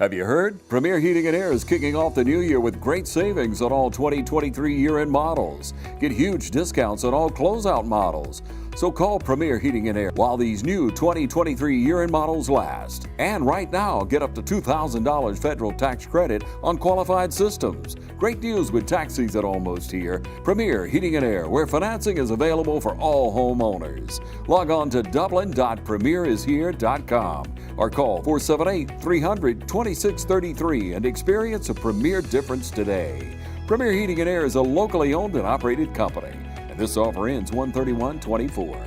Have you heard? Premier Heating and Air is kicking off the new year with great savings on all 2023 year-end models. Get huge discounts on all closeout models. So call Premier Heating and Air while these new 2023 year-end models last. And right now, get up to $2,000 federal tax credit on qualified systems. Great deals with tax season almost here. Premier Heating and Air, where financing is available for all homeowners. Log on to dublin.premierishere.com or call 478-300-2633 and experience a Premier difference today. Premier Heating and Air is a locally owned and operated company. And this offer ends 1/31/24.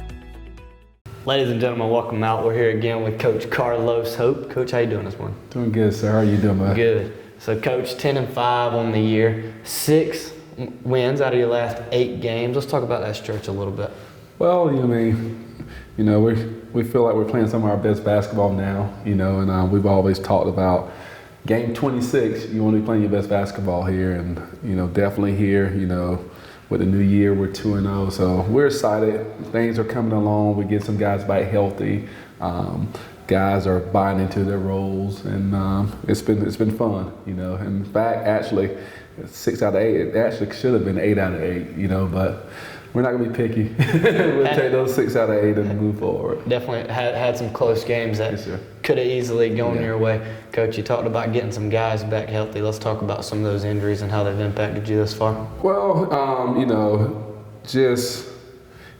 Ladies and gentlemen, welcome out. We're here again with Coach Carlos Hope. Coach, how you doing this morning? Doing good, sir. How are you doing, man? Good. So, Coach, 10-5 on the year, 6 wins out of your last 8 games. Let's talk about that stretch a little bit. Well, we feel like we're playing some of our best basketball now, and we've always talked about game 26, you want to be playing your best basketball here, and, definitely here, with the new year, we're 2-0, so we're excited. Things are coming along. We get some guys back healthy. Guys are buying into their roles, and it's been fun, In fact, actually, 6 out of 8. It actually should have been 8 out of 8, but we're not gonna be picky. We'll take those 6 out of 8 and move forward. Definitely had some close games that could have easily gone your way. Coach, you talked about getting some guys back healthy. Let's talk about some of those injuries and how they've impacted you thus far. Well, just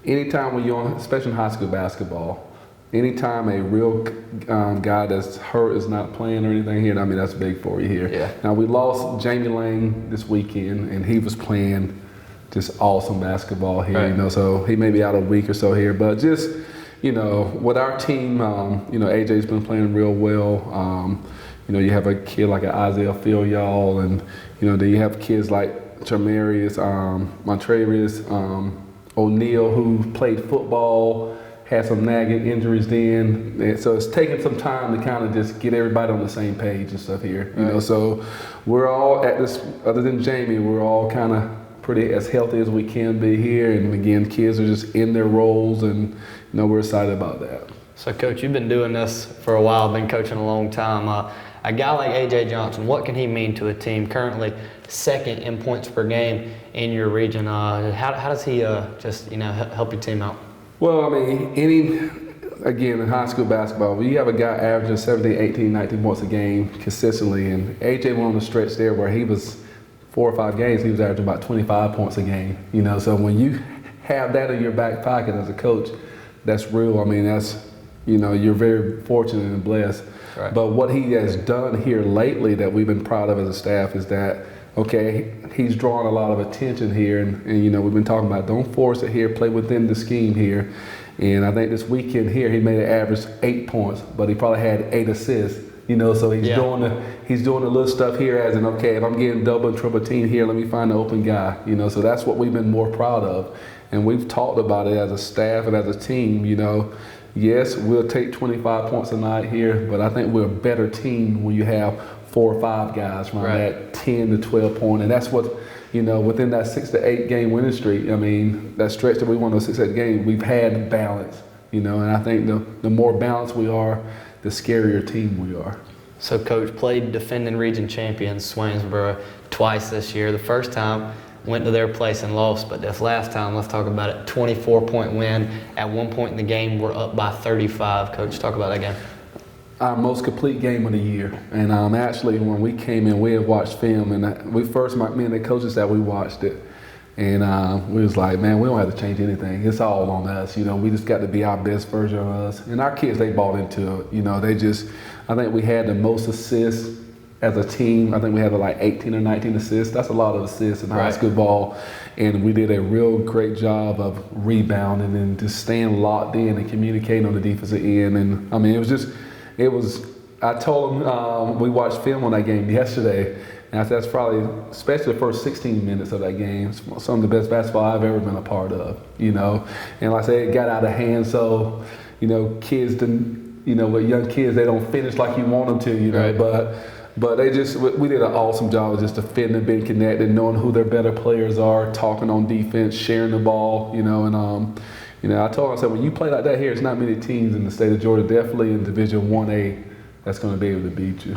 anytime when you're on, especially in high school basketball, anytime a real guy that's hurt is not playing or anything here, that's big for you here. Yeah. Now, we lost Jamie Lane this weekend, and he was playing just awesome basketball here, right. So he may be out a week or so here, but just, with our team, AJ's been playing real well. You have a kid like an Isaiah Filial, and, then you have kids like Tremarius, Montravius, O'Neal, who played football, had some nagging injuries then. And so it's taking some time to kind of just get everybody on the same page and stuff here, so we're all at this, other than Jamie, we're all kind of pretty as healthy as we can be here, and again, kids are just in their roles, and we're excited about that. So, Coach, you've been doing this for a while, been coaching a long time. A guy like AJ Johnson, what can he mean to a team currently second in points per game in your region? How does he help your team out? Well, again, in high school basketball, you have a guy averaging 17, 18, 19 points a game consistently, and AJ went on the stretch there where he was 4 or 5 games, he was averaging about 25 points a game, so when you have that in your back pocket as a coach, that's real. That's, you're very fortunate and blessed. Right. But what he has done here lately that we've been proud of as a staff is that, he's drawing a lot of attention here, and we've been talking about don't force it here, play within the scheme here. And I think this weekend here, he made an average 8 points, but he probably had 8 assists. So he's doing the little stuff here as in, if I'm getting double and triple team here, let me find an open guy. So that's what we've been more proud of. And we've talked about it as a staff and as a team, yes, we'll take 25 points a night here, but I think we're a better team when you have 4 or 5 guys around that 10 to 12 point. And that's what, within that 6 to 8 game winning streak, that stretch that we won those 6 to 8 games, we've had balance, and I think the more balanced we are, the scarier team we are. So, Coach, played defending region champions Swainsboro twice this year. The first time went to their place and lost, but this last time, let's talk about it, 24-point win. At one point in the game, we're up by 35. Coach, talk about that game. Our most complete game of the year. And actually, when we came in, we had watched film, and me and the coaches that we watched it. And we was like, man, we don't have to change anything. It's all on us. We just got to be our best version of us. And our kids, they bought into it. I think we had the most assists as a team. I think we had like 18 or 19 assists. That's a lot of assists in high school ball. And we did a real great job of rebounding and just staying locked in and communicating on the defensive end. And I told them, we watched film on that game yesterday. And that's probably, especially the first 16 minutes of that game, some of the best basketball I've ever been a part of, And like I said, it got out of hand, so, kids didn't, with young kids, they don't finish like you want them to, Right. But we did an awesome job of just defending, being connected, knowing who their better players are, talking on defense, sharing the ball, and I told them, I said, when you play like that here, it's not many teams in the state of Georgia, definitely in Division 1A, that's going to be able to beat you.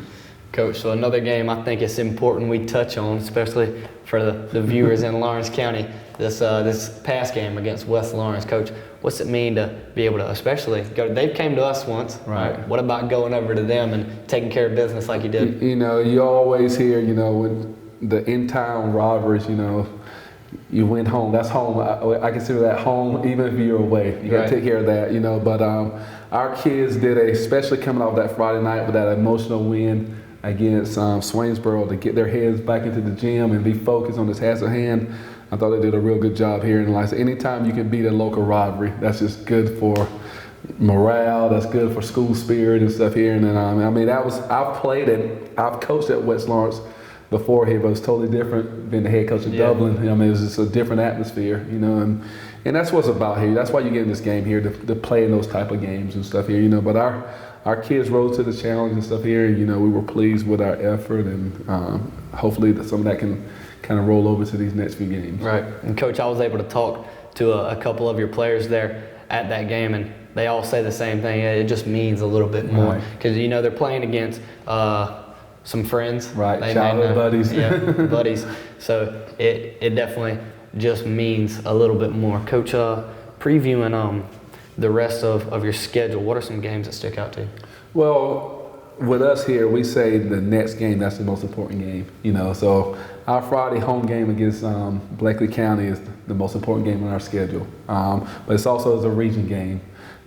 Coach, so another game I think it's important we touch on, especially for the viewers in Lawrence County, this past game against West Lawrence. Coach, what's it mean to be able to especially go? They came to us once. Right. What about going over to them and taking care of business like you did? You always hear, with the in-town rivalries, you went home. That's home. I consider that home, even if you're away. You got to take care of that, But our kids did, especially coming off that Friday night with that emotional win against Swainsboro, to get their heads back into the gym and be focused on the task at hand. I thought they did a real good job here. And like, anytime you can beat a local rivalry, that's just good for morale. That's good for school spirit and stuff here. And then I've coached at West Lawrence before here, but it's totally different being the head coach of Dublin. It's just a different atmosphere, and that's what's about here. That's why you get in this game here, to play in those type of games and stuff here, But our kids rose to the challenge and stuff here, and we were pleased with our effort, and hopefully some of that can kind of roll over to these next few games. Right. And Coach, I was able to talk to a couple of your players there at that game, and they all say the same thing. It just means a little bit more because they're playing against some friends, right? Childhood buddies, buddies. So it definitely just means a little bit more. Coach, previewing the rest of your schedule, what are some games that stick out to you? Well, with us here, we say the next game, that's the most important game. So our Friday home game against Bleckley County is the most important game on our schedule, but it's also a region game.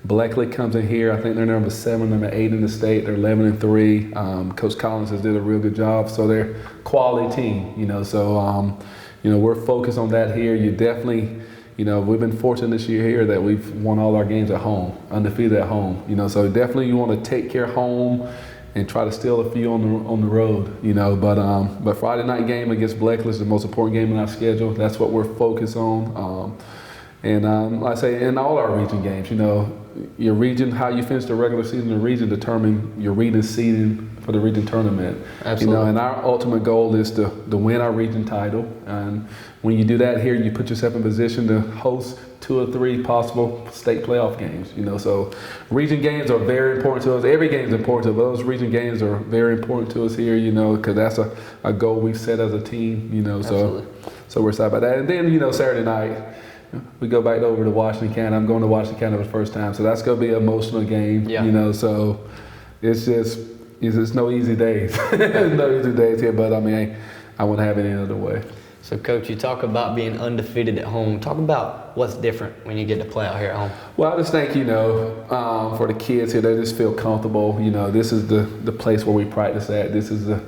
Bleckley comes in here. I think they're number 7, number 8 in the state. They're 11-3. Coach Collins has did a real good job. So they're a quality team. So we're focused on that here. You definitely, we've been fortunate this year here that we've won all our games at home, undefeated at home. So definitely you want to take care of home and try to steal a few on the road. But Friday night game against Bleckley is the most important game in our schedule. That's what we're focused on. And like I say, in all our region games, your region, how you finish the regular season in the region determine your region seeding for the region tournament. Absolutely. And our ultimate goal is to win our region title. And when you do that here, you put yourself in position to host 2 or 3 possible state playoff games. So region games are very important to us. Every game is important to us, but those region games are very important to us here, because that's a goal we set as a team, Absolutely. So we're excited about that. And then, Saturday night, we go back over to Washington County. I'm going to Washington County for the first time, so that's going to be an emotional game. Yeah. So it's no easy days. No easy days here, but I wouldn't have it any other way. So, Coach, you talk about being undefeated at home. Talk about what's different when you get to play out here at home. Well, I just think, for the kids here, they just feel comfortable. This is the place where we practice at. This is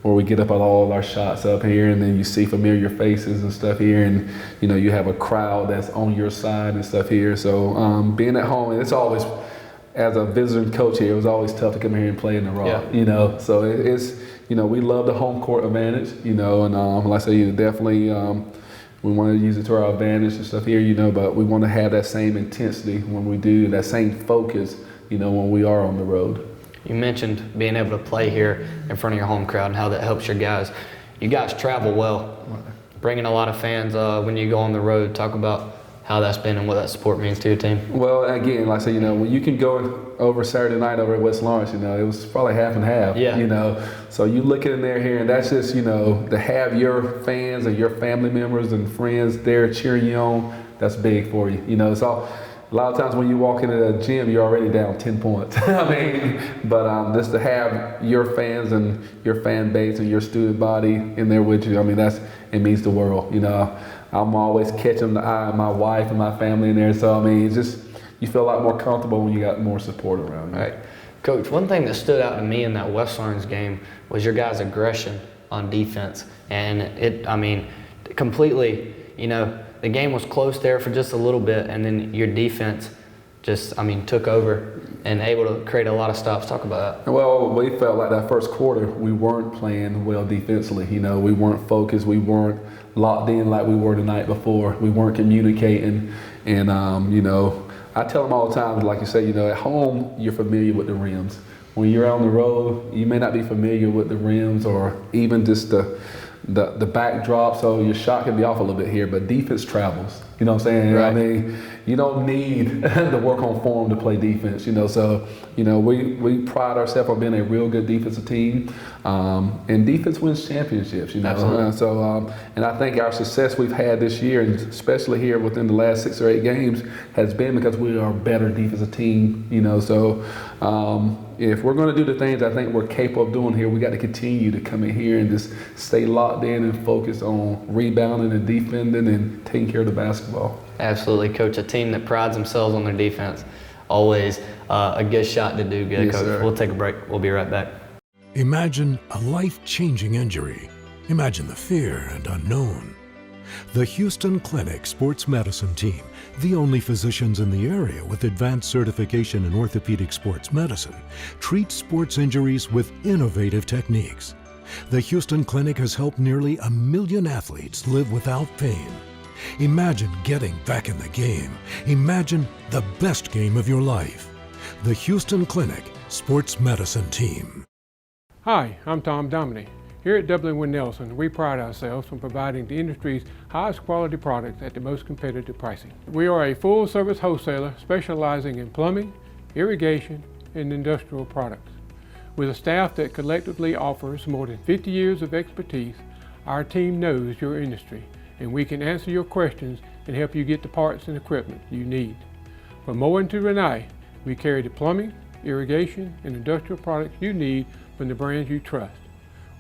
where we get up all our shots up here, and then you see familiar faces and stuff here, and you have a crowd that's on your side and stuff here. So being at home, and it's always, as a visiting coach here, it was always tough to come here and play in the Rock. So it's we love the home court advantage, and like I say, definitely we want to use it to our advantage and stuff here, but we want to have that same intensity when we do, that same focus, when we are on the road. You mentioned being able to play here in front of your home crowd and how that helps your guys. You guys travel well, bringing a lot of fans when you go on the road. Talk about how that's been and what that support means to your team. Well, again, like I say, when you can go over Saturday night over at West Lawrence, it was probably half and half. Yeah. So you look in there here, and that's just, to have your fans and your family members and friends there cheering you on, that's big for you. It's all. A lot of times when you walk into the gym, you're already down 10 points. But just to have your fans and your fan base and your student body in there with you, it means the world. I'm always catching the eye of my wife and my family in there. So, it's just, you feel a lot more comfortable when you got more support around you. Right. Coach, one thing that stood out to me in that West Lawrence game was your guys' aggression on defense. And completely, the game was close there for just a little bit, and then your defense just, took over and able to create a lot of stops. Talk about that. Well, we felt like that first quarter, we weren't playing well defensively. We weren't focused. We weren't locked in like we were the night before. We weren't communicating. And, I tell them all the time, like you say, at home, you're familiar with the rims. When you're on the road, you may not be familiar with the rims or even just the backdrop, so your shot can be off a little bit here, but defense travels. You know what I'm saying? Right. you don't need to work on form to play defense, So, we pride ourselves on being a real good defensive team, and defense wins championships, Absolutely. And I think our success we've had this year, and especially here within the last 6 or 8 games, has been because we are a better defensive team, So, if we're going to do the things I think we're capable of doing here, we got to continue to come in here and just stay locked in and focus on rebounding and defending and taking care of the basketball. Absolutely, Coach. A team that prides themselves on their defense, always a good shot to do good, Yes, Coach. sir. We'll take a break. We'll be right back. Imagine a life-changing injury. Imagine the fear and unknown. The Houston Clinic Sports Medicine Team, the only physicians in the area with advanced certification in orthopedic sports medicine, treats sports injuries with innovative techniques. The Houston Clinic has helped nearly 1 million athletes live without pain. Imagine getting back in the game. Imagine the best game of your life. The Houston Clinic Sports Medicine Team. Hi, I'm Tom Dominy. Here at Dublin with Nelson, we pride ourselves on providing the industry's highest quality products at the most competitive pricing. We are a full-service wholesaler specializing in plumbing, irrigation, and industrial products. With a staff that collectively offers more than 50 years of expertise, our team knows your industry, and we can answer your questions and help you get the parts and equipment you need. From mowing to Renee, we carry the plumbing, irrigation, and industrial products you need from the brands you trust.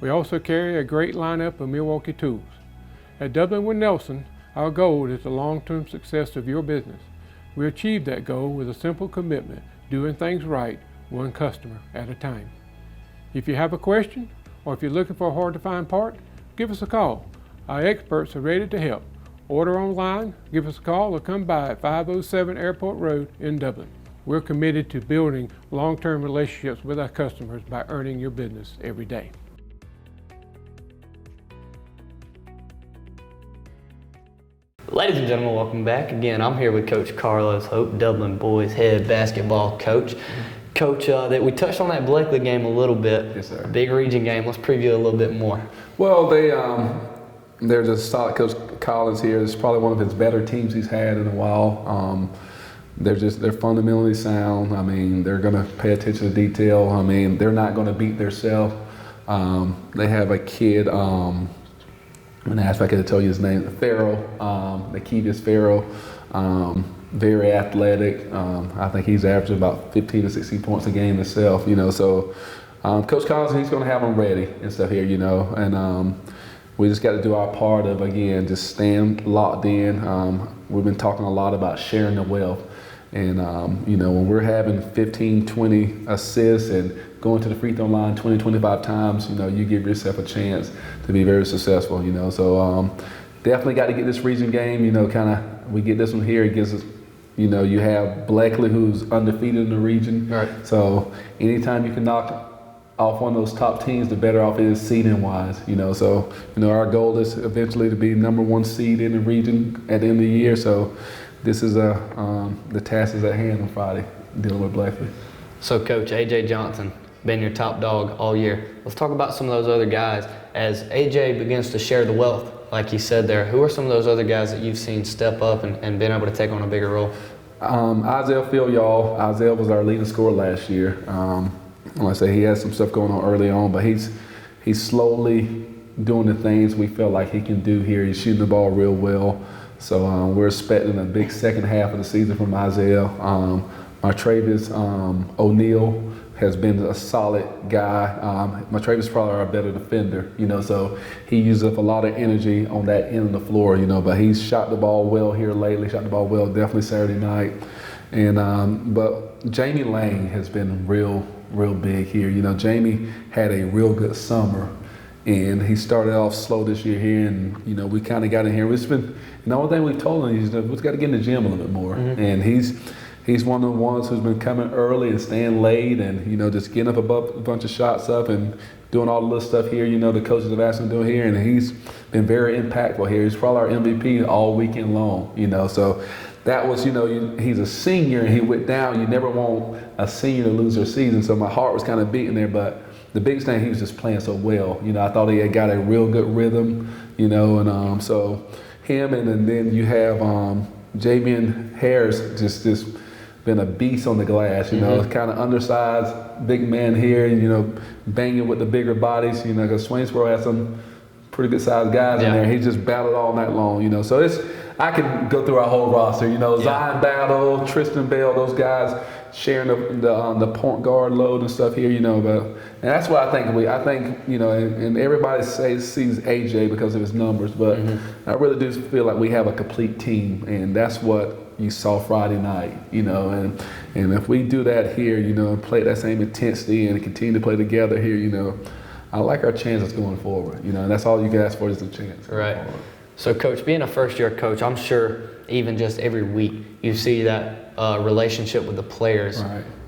We also carry a great lineup of Milwaukee tools. At Dublin with Nelson, our goal is the long-term success of your business. We achieve that goal with a simple commitment, doing things right, one customer at a time. If you have a question, or if you're looking for a hard-to-find part, give us a call. Our experts are ready to help. Order online, give us a call, or come by at 507 Airport Road in Dublin. We're committed to building long-term relationships with our customers by earning your business every day. Ladies and gentlemen, welcome back. Again, I'm here with Coach Carlos Hope, Dublin boys head basketball coach. Coach, that we touched on that Blakely game a little bit. Yes, sir. Big region game. Let's preview a little bit more. Well, they're just solid. Coach Collins here is probably one of his better teams he's had in a while. They're fundamentally sound. I mean, they're going to pay attention to detail. I mean, they're not going to beat themselves. They have a kid. I'm going to ask if I could tell you his name. Farrell, Nakevius Farrell. Very athletic. I think he's averaging about 15 to 16 points a game himself. So Coach Collins, he's going to have them ready and stuff here. And we just got to do our part of, again, just staying locked in. We've been talking a lot about sharing the wealth. And, when we're having 15, 20 assists and going to the free throw line 20, 25 times, you give yourself a chance to be very successful, So definitely got to get this region game, we get this one here. It gives us, you have Blakely, who's undefeated in the region. Right. So anytime you can knock off one of those top teams, the better off it is seeding wise, So, our goal is eventually to be #1 seed in the region at the end of the year. So this is the task is at hand on Friday, dealing with Blakely. So, Coach, A.J. Johnson, been your top dog all year. Let's talk about some of those other guys. As A.J. begins to share the wealth, like you said there, who are some of those other guys that you've seen step up and been able to take on a bigger role? Isaiah Field, Isaiah was our leading scorer last year. Like I say, he has some stuff going on early on, but he's slowly doing the things we feel like he can do here. He's shooting the ball real well. So we're expecting a big second half of the season from Isaiah. Martravis O'Neal has been a solid guy. Martravis is probably our better defender, so he uses up a lot of energy on that end of the floor, but he's shot the ball well here lately, shot the ball well definitely Saturday night. And but Jamie Lang has been real big here. Jamie had a real good summer, and he started off slow this year here, and we kind of got in here. The only thing we've told him is that we've got to get in the gym a little bit more, and he's one of the ones who's been coming early and staying late and, just getting up above a bunch of shots up and doing all the little stuff here, the coaches have asked him to do here. And he's been very impactful here. He's probably our MVP all weekend long, So that was, he's a senior and he went down. You never want a senior to lose their season. So my heart was kind of beating there. But the biggest thing, he was just playing so well. I thought he had got a real good rhythm, and so him and then you have Javian Harris just been a beast on the glass, you know, kind of undersized, big man here, and, you know, banging with the bigger bodies, you know, because Swainsboro has some pretty good sized guys in there. He just battled all night long, you know. So I can go through our whole roster, you know, Zion Battle, Tristan Bell, those guys sharing the point guard load and stuff here, you know. And that's what I think, you know, and everybody sees AJ because of his numbers, but I really do feel like we have a complete team, and that's what you saw Friday night, you know, and if we do that here, you know, and play that same intensity and continue to play together here, you know, I like our chances going forward, you know, and that's all you can ask for is a chance. Right. So, Coach, being a first-year coach, I'm sure even just every week you see that relationship with the players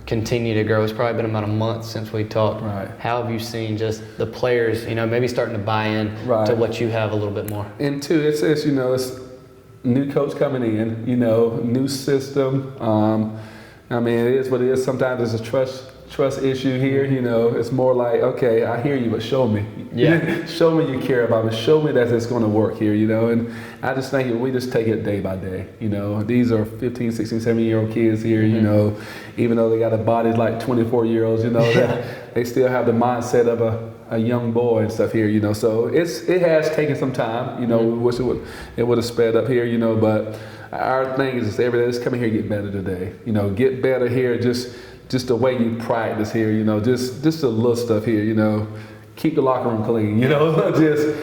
continue to grow. It's probably been about a month since we talked. Right. How have you seen just the players, you know, maybe starting to buy in to what you have a little bit more? And two, it's you know, it's new coach coming in, you know, new system. I mean, it is what it is. Sometimes it's a trust issue here, you know. It's more like, okay, I hear you, but show me. Yeah. Show me you care about me. Show me that it's going to work here, you know. And I just think we just take it day by day, you know. These are 15, 16, 17-year-old kids here, you know. Even though they got a body like 24-year-olds, you know, they still have the mindset of a young boy and stuff here, you know. So it has taken some time, you know. We wish it would have sped up here, you know. But our thing is just every day, just come here and get better today, you know. Get better here, just the way you practice here, you know, just the little stuff here, you know. Keep the locker room clean, you know. Just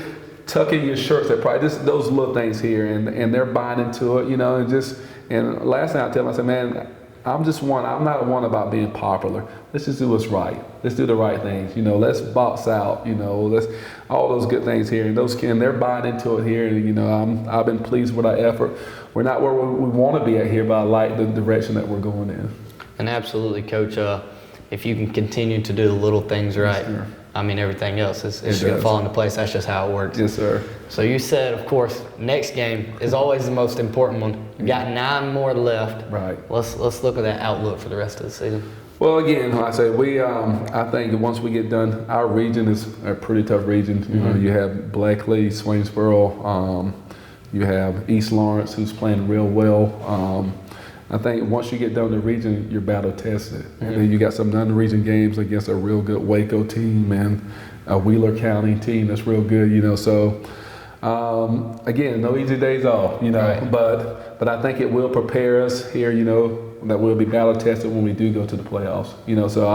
tuck in your shirts at practice, those little things here, and they're buying into it, you know. And last night I tell them, I said, man, I'm not one about being popular. Let's just do what's right. Let's do the right things, you know. Let's box out, you know. Let's all those good things here, and they're buying into it here, and you know, I've been pleased with our effort. We're not where we want to be at here, but I like the direction that we're going in. And absolutely, Coach, if you can continue to do the little things right, Sure. I mean, everything else is going to fall into place. That's just how it works. Yes, sir. So you said, of course, next game is always the most important one. You got 9 more left. Right. Let's look at that outlook for the rest of the season. Well, again, like I say, I think once we get done, our region is a pretty tough region. You know, you have Blackley, Swainsboro, you have East Lawrence, who's playing real well. I think once you get done the region, you're battle tested. And then you got some non-region games against a real good Waco team and a Wheeler County team that's real good, you know. So, again, no easy days off, you know. But I think it will prepare us here, you know, that we'll be battle tested when we do go to the playoffs, you know. So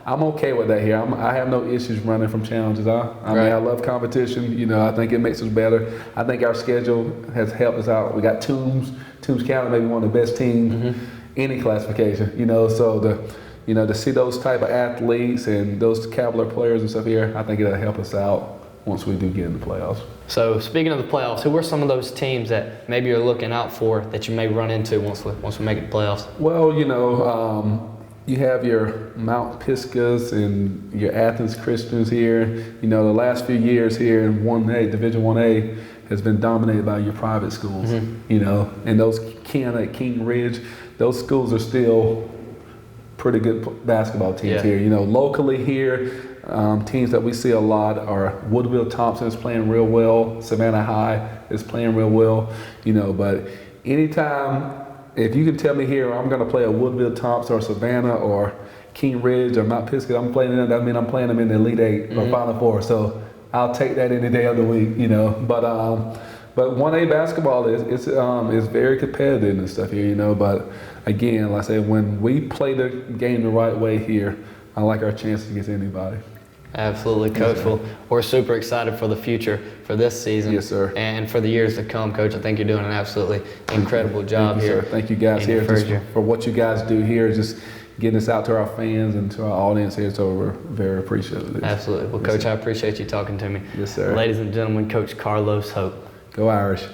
I'm okay with that here. I have no issues running from challenges. I mean, I love competition. You know, I think it makes us better. I think our schedule has helped us out. We got Toombs County, maybe one of the best teams any classification. You know, so to see those type of athletes and those caliber players and stuff here, I think it'll help us out once we do get in the playoffs. So speaking of the playoffs, who are some of those teams that maybe you're looking out for that you may run into once we make it to playoffs? Well, you know, you have your Mount Pisgahs and your Athens Christians here. You know, the last few years here in 1A, Division 1A, has been dominated by your private schools. You know, and those King Ridge, those schools are still pretty good basketball teams here. You know, locally here, teams that we see a lot are Woodville Thompson is playing real well. Savannah High is playing real well. You know, but anytime, if you can tell me here, I'm going to play a Woodville Thompson or Savannah or King Ridge or Mount Pisgah, I'm playing them. That means I'm playing them in the Elite Eight or Final Four. So I'll take that any day of the week. You know, but 1A basketball is very competitive and stuff here. You know, but again, like I said, when we play the game the right way here, I like our chances against anybody. Absolutely, Coach. Well, we're super excited for the future, for this season. Yes, sir. And for the years to come, Coach. I think you're doing an absolutely incredible job Thank you, here. Sir. Thank you guys here for what you guys do here, just getting this out to our fans and to our audience here. So we're very appreciative of this. Absolutely. Well, Coach, I appreciate you talking to me. Yes, sir. Ladies and gentlemen, Coach Carlos Hope. Go Irish.